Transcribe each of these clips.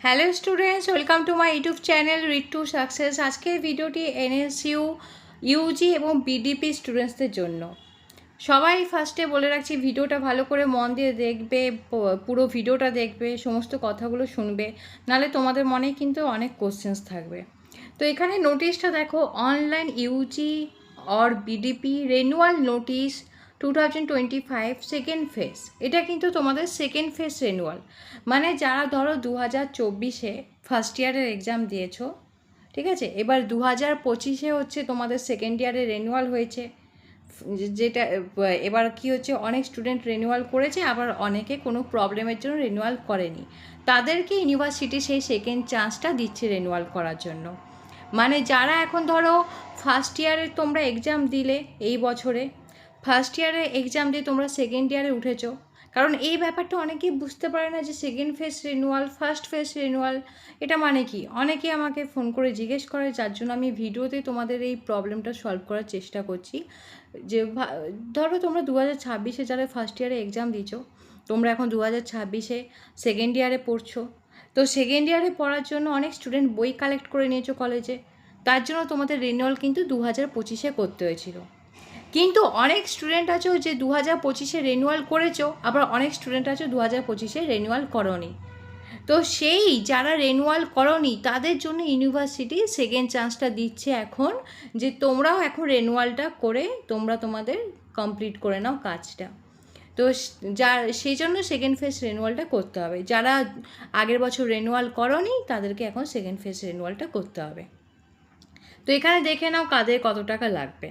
Hello students, welcome to my YouTube channel read to success. আজকের ভিডিওটি NSU, Yuji এবং BDP স্টুডেন্টসদের জন্য। সবাই ফার্স্টে বলে রাখছি, ভিডিওটা ভালো করে মন দিয়ে দেখবে, পুরো ভিডিওটা দেখবে, সমস্ত কথাগুলো শুনবে, নাহলে তোমাদের মনে কিন্তু অনেক কোশ্চেন্স থাকবে। তো এখানে নোটিশটা দেখো, online UG or BDP renewal notice 2025 second phase. এটা কিন্তু তোমাদের সেকেন্ড ফেজ রেনুয়াল, মানে যারা ধরো 2024-এ ফার্স্ট ইয়ারের এক্সাম দিয়েছো, ঠিক আছে, এবার 2025-এ হচ্ছে তোমাদের সেকেন্ড ইয়ারের রেনুয়াল হয়েছে। যেটা এবার কি হচ্ছে, অনেক স্টুডেন্ট রেনুয়াল করেছে, আবার অনেকে কোনো প্রবলেমের জন্য রেনুয়াল করেনি, তাদেরকে ইউনিভার্সিটি সেই সেকেন্ড চান্সটা দিচ্ছে রেনুয়াল করার জন্য। মানে যারা এখন ধরো ফার্স্ট ইয়ারে তোমরা এক্সাম দিলে, এই বছরে ফার্স্ট ইয়ারে এক্সাম দিয়ে তোমরা সেকেন্ড ইয়ারে উঠেছো, কারণ এই ব্যাপারটা অনেকেই বুঝতে পারে না যে second phase renewal, first phase renewal এটা মানে কি। অনেকেই আমাকে ফোন করে জিজ্ঞেস করে, যার জন্য আমি ভিডিওতে তোমাদের এই প্রবলেমটা সলভ করার চেষ্টা করছি। যে ধরো তোমরা 2026-এ যারা ফার্স্ট ইয়ারে এক্সাম দিয়েছো, তোমরা এখন 2026-এ সেকেন্ড ইয়ারে পড়ছো। তো সেকেন্ড ইয়ারে পড়ার জন্য অনেক স্টুডেন্ট বই কালেক্ট করে নিয়েছো কলেজে, তার জন্য তোমাদের রিনিউয়াল কিন্তু 2025-এ করতে হয়েছিল। কিন্তু অনেক স্টুডেন্ট আছো যে 2025-এ রেনুয়াল করেছো, আবার অনেক স্টুডেন্ট আছো 2025-এ রেনুয়াল করোনি। তো সেই যারা রেনুয়াল করোনি তাদের জন্য ইউনিভার্সিটি সেকেন্ড চান্সটা দিচ্ছে এখন, যে তোমরাও এখন রেনুয়ালটা করে তোমরা তোমাদের কমপ্লিট করে নাও কাজটা। তো সেই জন্য সেকেন্ড ফেজ রেনুয়ালটা করতে হবে। যারা আগের বছর রেনুয়াল করোনি তাদেরকে এখন সেকেন্ড ফেজ রেনুয়ালটা করতে হবে। তো এখানে দেখে নাও কাদের কত টাকা লাগবে।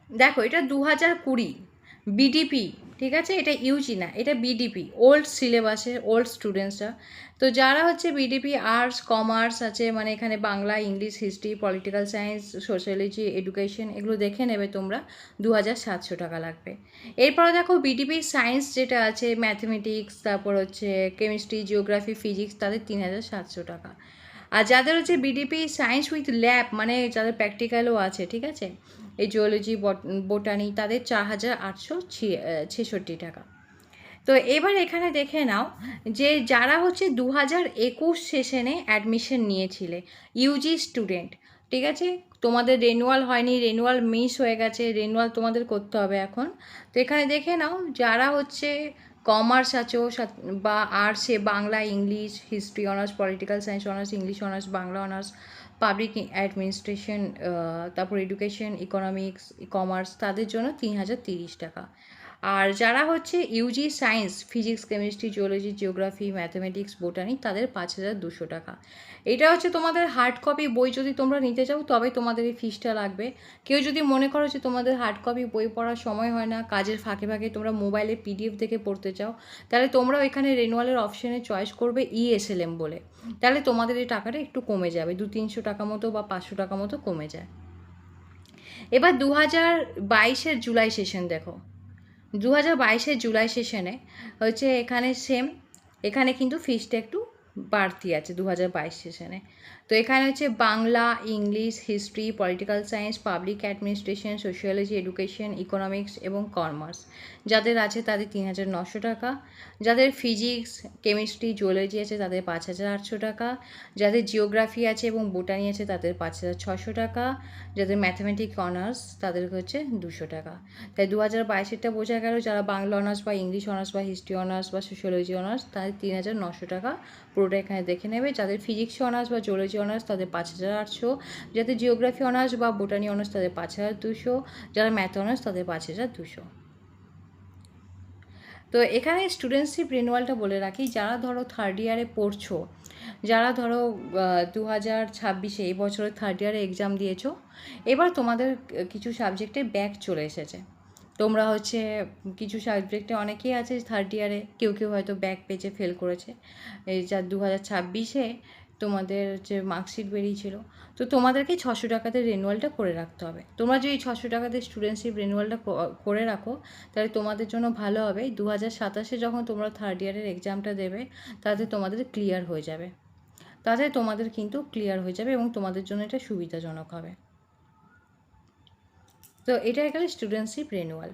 দেখো, এটা 2020 বিডিপি, ঠিক আছে, এটা ইউজি না, এটা বিডিপি, ওল্ড সিলেবাসের ওল্ড স্টুডেন্টসরা। তো যারা হচ্ছে বিডিপি আর্টস কমার্স আছে, মানে এখানে Bangla, English, history, political science, sociology, education, এগুলো দেখে নেবে তোমরা, 2700 টাকা লাগবে। এরপরে দেখো বিডিপি সায়েন্স যেটা আছে, ম্যাথমেটিক্স, তারপর হচ্ছে কেমিস্ট্রি, জিওগ্রাফি, ফিজিক্স, তাদের 3700 টাকা। আর যাদের হচ্ছে বিডিপি সায়েন্স উইথ ল্যাব, মানে যাদের প্র্যাকটিক্যালও আছে, ঠিক আছে, এই জুওলজি, বোটানি, তাদের 4866 টাকা। তো এবার এখানে দেখে নাও যে যারা হচ্ছে 2021 সেশনে অ্যাডমিশন নিয়েছিলে, ইউজি স্টুডেন্ট, ঠিক আছে, তোমাদের রেনুয়াল হয়নি, রেনুয়াল মিস হয়ে গেছে, রেনুয়াল তোমাদের করতে হবে এখন। তো এখানে দেখে নাও যারা হচ্ছে কমার্স আছো বা আর্টসে, Bangla, English, history honours, political science honours, English honours, Bangla honours, public administration, তারপর এডুকেশন, ইকোনমিক্স, কমার্স, তাদের জন্য 3030 টাকা। আর যারা হচ্ছে UG science, physics, chemistry, geology, geography, mathematics, botany, তাদের 5200 টাকা। এটা হচ্ছে তোমাদের হার্ড কপি বই যদি তোমরা নিতে চাও তবে তোমাদের এই ফিসটা লাগবে। কেউ যদি মনে করো যে তোমাদের হার্ড কপি বই পড়ার সময় হয় না, কাজের ফাঁকে ফাঁকে তোমরা মোবাইলে পিডিএফ দেখে পড়তে চাও, তাহলে তোমরাও এখানে রেনুয়ালের অপশানে চয়েস করবে ইএসএলএম বলে। তাহলে তোমাদের এই টাকাটা একটু কমে যাবে, 200-300 টাকা মতো বা 500 টাকা মতো কমে যায়। এবার 2022-এর জুলাই সেশন দেখো, 2022-এর জুলাই সেশনে হচ্ছে এখানে সেম, এখানে কিন্তু ফিসটা একটু বাড়তি আছে 2022 সেশনে। তো এখানে হচ্ছে Bangla, English, history, political science, public administration, sociology, education, economics এবং কমার্স যাদের আছে তাদের 3900 টাকা। যাদের ফিজিক্স, কেমিস্ট্রি, জুওলজি আছে তাদের 5800 টাকা। যাদের জিওগ্রাফি আছে এবং বোটানি আছে তাদের 5600 টাকা। যাদের ম্যাথমেটিক্স অনার্স তাদের হচ্ছে 200 টাকা। তাই 2022-এরটা বোঝা গেল, যারা বাংলা অনার্স বা ইংলিশ অনার্স বা হিস্ট্রি অনার্স বা সোশ্যোলজি অনার্স তাদের 3900 টাকা পুরোটা এখানে দেখে নেবে। যাদের ফিজিক্স অনার্স বা জুওলজি অনার্স তাদের 5800, যাদের জিওগ্রাফি অনার্স বা বোটানি অনার্স তাদের 5200, যারা ম্যাথ অনার্স তাদের 5200। তো এখানে স্টুডেন্টশিপ রিনিউয়ালটা বলে রাখি, যারা ধরো থার্ড ইয়ারে পড়ছো, যারা ধরো 2026-এ এই বছরে থার্ড ইয়ারে এক্সাম দিয়েছো, এবার তোমাদের কিছু সাবজেক্টে ব্যাক চলে এসেছে। তোমরা হচ্ছে কিছু সাবজেক্টে অনেকেই আছে থার্ড ইয়ারে, কেউ কেউ হয়তো ব্যাক পেজে ফেল করেছে, এই যা 2026-এ তোমাদের হচ্ছে মার্কশিট বেরিয়েছিল। তো তোমাদেরকে 600 টাকাতে রেনুয়ালটা করে রাখতে হবে। তোমরা যদি 600 টাকাতে স্টুডেন্টশিপ রেনুয়ালটা করে রাখো তাহলে তোমাদের জন্য ভালো হবে। 2027-এ যখন তোমরা থার্ড ইয়ারের এক্সামটা দেবে তাতে তোমাদের ক্লিয়ার হয়ে যাবে, তাতে তোমাদের কিন্তু ক্লিয়ার হয়ে যাবে এবং তোমাদের জন্য এটা সুবিধাজনক হবে। তো এটা এখানে স্টুডেন্টশিপ রেনুয়াল।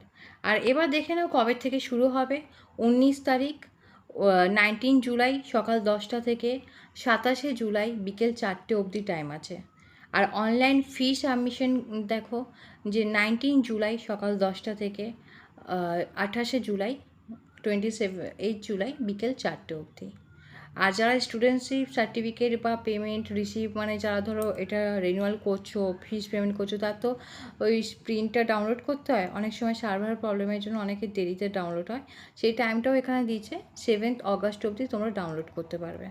আর এবার দেখে নাও কবে থেকে শুরু হবে। 19 তারিখ 19 জুলাই সকাল 10টা থেকে 27শে জুলাই বিকেল 4টে অবধি টাইম আছে। আর অনলাইন ফি সাবমিশন দেখো যে 19 জুলাই সকাল 10টা থেকে 28শে জুলাই 8 জুলাই বিকেল 4টে অবধি। আর যারা স্টুডেন্টশিপ সার্টিফিকেট বা পেমেন্ট রিসিভ মানে যারা ধরো এটা রিনিউয়াল করছো, ফিস পেমেন্ট করছো, তার তো ওই প্রিন্টটা ডাউনলোড করতে হয়, অনেক সময় সার্ভার প্রবলেমের জন্য অনেকের দেরিতে ডাউনলোড হয়, সেই টাইমটাও এখানে দিয়েছে 7 অগস্ট অবধি তোমরা ডাউনলোড করতে পারবে।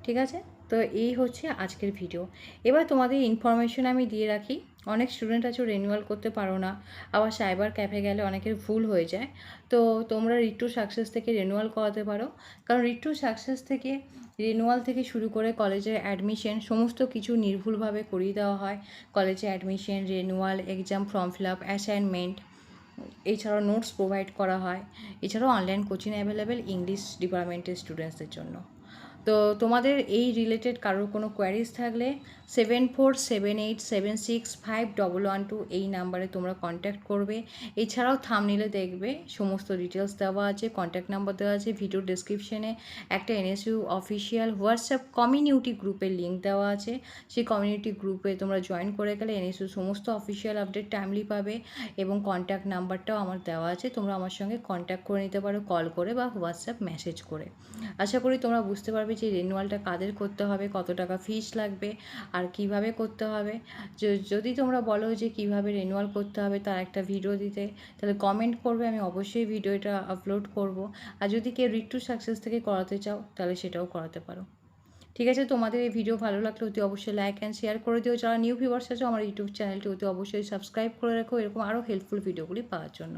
ঠিক আছে, তো এই হচ্ছে আজকের ভিডিও। এবার তোমাদের ইনফরমেশন আমি দিয়ে রাখি। অনেক স্টুডেন্ট আছে রিনিউয়াল করতে পারো না, আবার সাইবার ক্যাফে গেলে অনেকের ভুল হয়ে যায়। তো তোমরা রিট্টু সাকসেস থেকে রিনিউয়াল করাতে পারো, কারণ রিট্টু সাকসেস থেকে রিনিউয়াল থেকে শুরু করে কলেজের অ্যাডমিশন সমস্ত কিছু নির্ভুলভাবে করিয়ে দেওয়া হয়। কলেজে admission, renewal, exam form fill up, assignment, এছাড়াও নোটস প্রোভাইড করা হয়। এছাড়াও অনলাইন কোচিং অ্যাভেলেবেল ইংলিশ ডিপার্টমেন্টের স্টুডেন্টসদের জন্য। তো তোমাদের এই রিলেটেড কারোর কোনো কোয়ারিজ থাকলে 7478765112 এই নাম্বারে তোমরা কন্ট্যাক্ট করবে। এছাড়াও থাম্বনেইলে দেখবে সমস্ত ডিটেলস দেওয়া আছে, কন্ট্যাক্ট নাম্বার দেওয়া আছে। ভিডিও ডেসক্রিপশনে একটা এনএসইউ অফিসিয়াল হোয়াটসঅ্যাপ কমিউনিটি গ্রুপের লিঙ্ক দেওয়া আছে। সেই কমিউনিটি গ্রুপে তোমরা জয়েন করে গেলে এনএসইউ সমস্ত অফিসিয়াল আপডেট টাইমলি পাবে, এবং কন্ট্যাক্ট নাম্বারটাও আমার দেওয়া আছে, তোমরা আমার সঙ্গে কন্ট্যাক্ট করে নিতে পারো কল করে বা হোয়াটসঅ্যাপ মেসেজ করে। আশা করি তোমরা বুঝতে পারবে যে রিনিউয়ালটা কাদের করতে হবে, কত টাকা ফিস লাগবে, আর কিভাবে করতে হবে। যদি তোমরা বলো যে কিভাবে রিনিউয়াল করতে হবে তার একটা ভিডিও দিতে, তাহলে কমেন্ট করবে, আমি অবশ্যই ভিডিওটা আপলোড করব। আর যদি কেউ রিট্টু সাকসেস থেকে করাতে চাও তাহলে সেটাও করাতে পারো। ঠিক আছে, তোমাদের এই ভিডিও ভালো লাগলে অতি অবশ্যই লাইক অ্যান্ড শেয়ার করে দিও। যারা নিউ ভিউয়ার্স আছে আমার ইউটিউব চ্যানেলটি অতি অবশ্যই সাবস্ক্রাইব করে রাখো এরকম আরও হেল্পফুল ভিডিওগুলি পাওয়ার জন্য।